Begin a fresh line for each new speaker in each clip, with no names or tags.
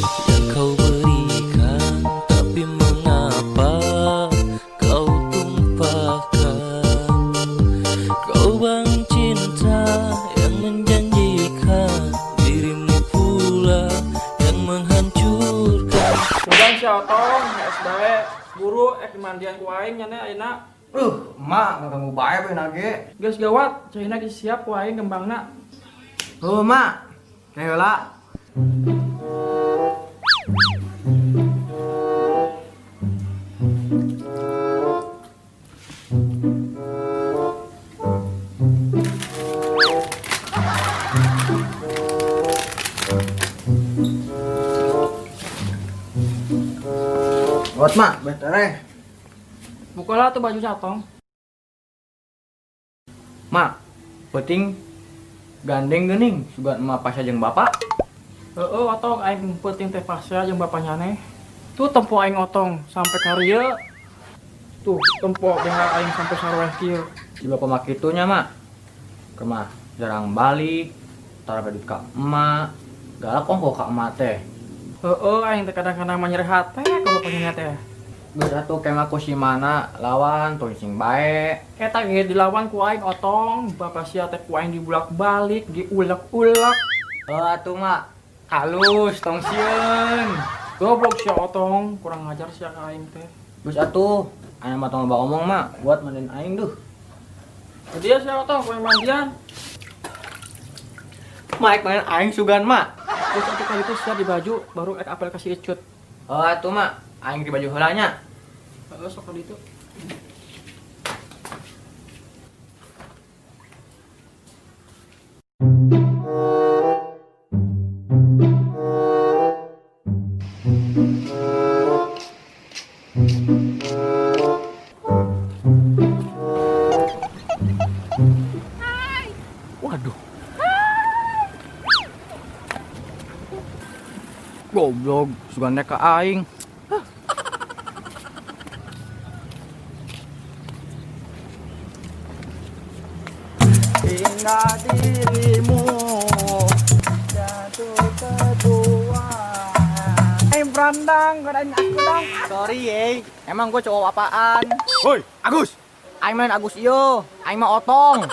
yang kau berikan, tapi mengapa kau tumpahkan? Kau bangun cinta yang menjanjikan, dirimu pula yang menghancurkan.
Sudah si Otong, SDW, guru mandian ku aing nya ayeuna.
Emak ngaganggu bae we nage.
Geus gawat, cahina geus siap ku aing kembangna.
Mak. Kayola. Buat mak, betere.
Bukalah tuh baju Otong.
Mak, penting gandeng geuning sugan emak pasya jeung bapak.
Heeh, Otong aing penting teh pasya jeung bapaknya neh. Tuh tempo aing Otong sampai ka rieu. Tuh tempo BH aing sampai sarweh kieu.
Si bapak mah kitunya mak. Kemah jarang balik, tara duit ka emak. Galak ongko ka emak teh.
Heeh, aing teh kadang-kadang mah nyerhat teh ka bapaknya teh.
Geus atuh kemah ku si mana lawan tong sing bae.
Eta ge dilawan ku aing Otong, bapak sia teh ku aing dibulak-balik, diulek-ulek.
Atuh mak halus tong sieun.
Goblok sia Otong, kurang ngajar sia ka aing teh.
Geus atuh aya mah tong loba omong mak buat mandiin aing duh.
Jadi ya sia Otong ku mandian.
Maek main aing sugan mak.
Terus atuh kali itu sia di baju baru ek apel kasih icut.
Atuh mak aing di baju heula nya.
Heeh, sok ka ditu.
Waduh. Goblok, sugan ka aing. Hingga dirimu jatuh kedua.
Brandang, godain aku dong.
Sorry emang gue cowok apaan?
Woi, Agus.
Aing main Agus iyo, aing mah Otong.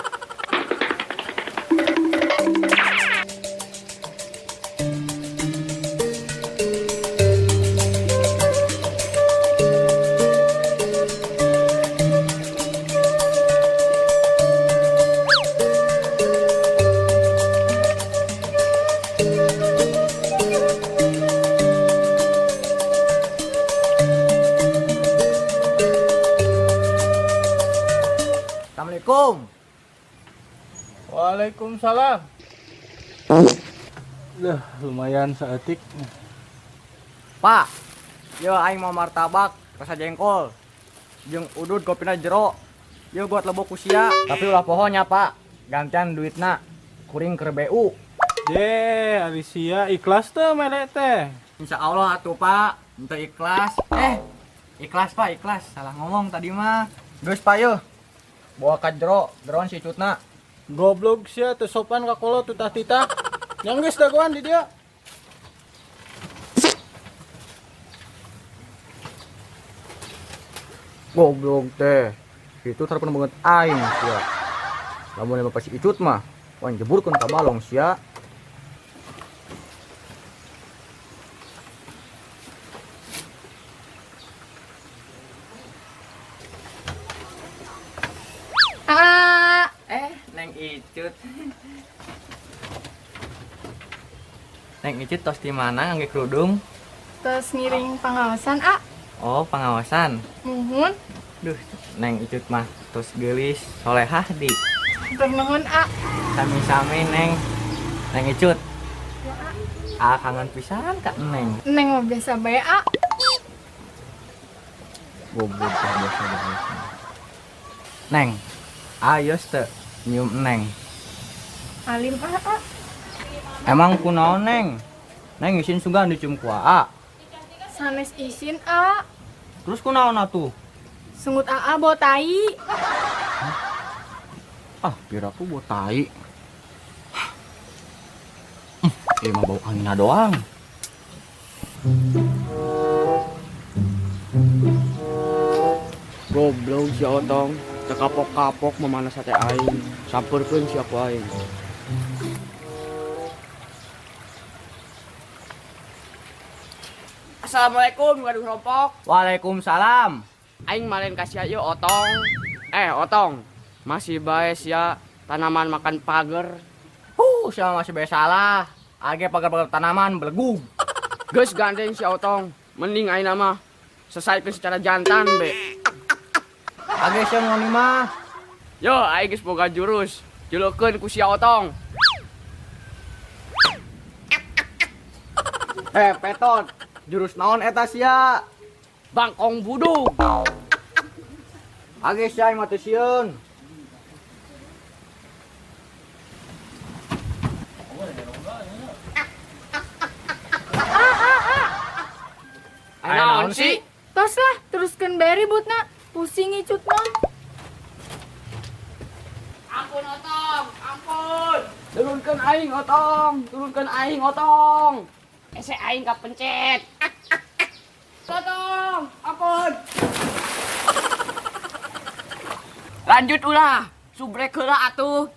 Assalamualaikum.
Waalaikumsalam. Lumayan saeutik.
Pak, yo aing mau martabak rasa jengkol jeung udud kopina jero. Yo buat lebok usia, tapi ulah pohonya pak. Gantian duitna kuring keur BU.
Ye, ari sia ikhlas teh mere teh.
Insyaallah atuh pak, henteu ikhlas. Ikhlas pak, ikhlas. Salah ngomong tadi mah. Geus pak yo. Bawa ka jero, jeroan si cutna.
Goblok sia teu sopan ka kolot tutah-titah. Yang geus dagoan di dia.
Goblok teh. Itu terpen banget aing sia. Lamun emang pasti icut mah, wan jeburkeun ka balong sia. Neng Icut. Neng Icut tos di mana ngangge kerudung?
Terus ngiring pengawasan, A.
Oh, pengawasan.
Nuhun.
Duh, Neng Icut mah tos geulis solehah di.
Terus nuhun, A.
Sami-sami Neng. Neng Icut.
Ya, A.
Kangen pisan ka Neng.
Neng mah biasa bae, A.
Goblok biasa. Neng. Ayo teu nyium Neng.
Alim, A.
Emang kunaon Neng? Neng isin sugan dicium ku A.
Sanes isin, A.
Terus kunaon atuh?
Sungut A bawa tai.
Ah, kira aku bawa tai. Emang bau angin doang. Goblok si Otong, tekapok-kapok memana sate aing, sampurkeun si aku aing.
Assalamualaikum gaduh rompok.
Waalaikumsalam.
Aing malen kasih ayo Otong. Otong, masih bae sia tanaman makan pager.
Siapa masih bae salah. Age pagar-pagar tanaman belegug.
Geus gandeng si Otong. Mending aing mah selesaikeun secara jantan be.
Age sia nu mah.
Yo, aing geus boga jurus. Julukeun ku si Otong.
Petot. Jurus naon eta sia?
Bangkong budug.
Age sia mah teu sieun.
Naon sih?
Tos lah, teruskan beri butna. Pusing icut mah.
Ampun Otong, ampun. Turunkeun aing Otong, turunkeun aing Otong. Ese aing kapencet. Otong, ampun. Lanjut ulah, subrek heula atuh.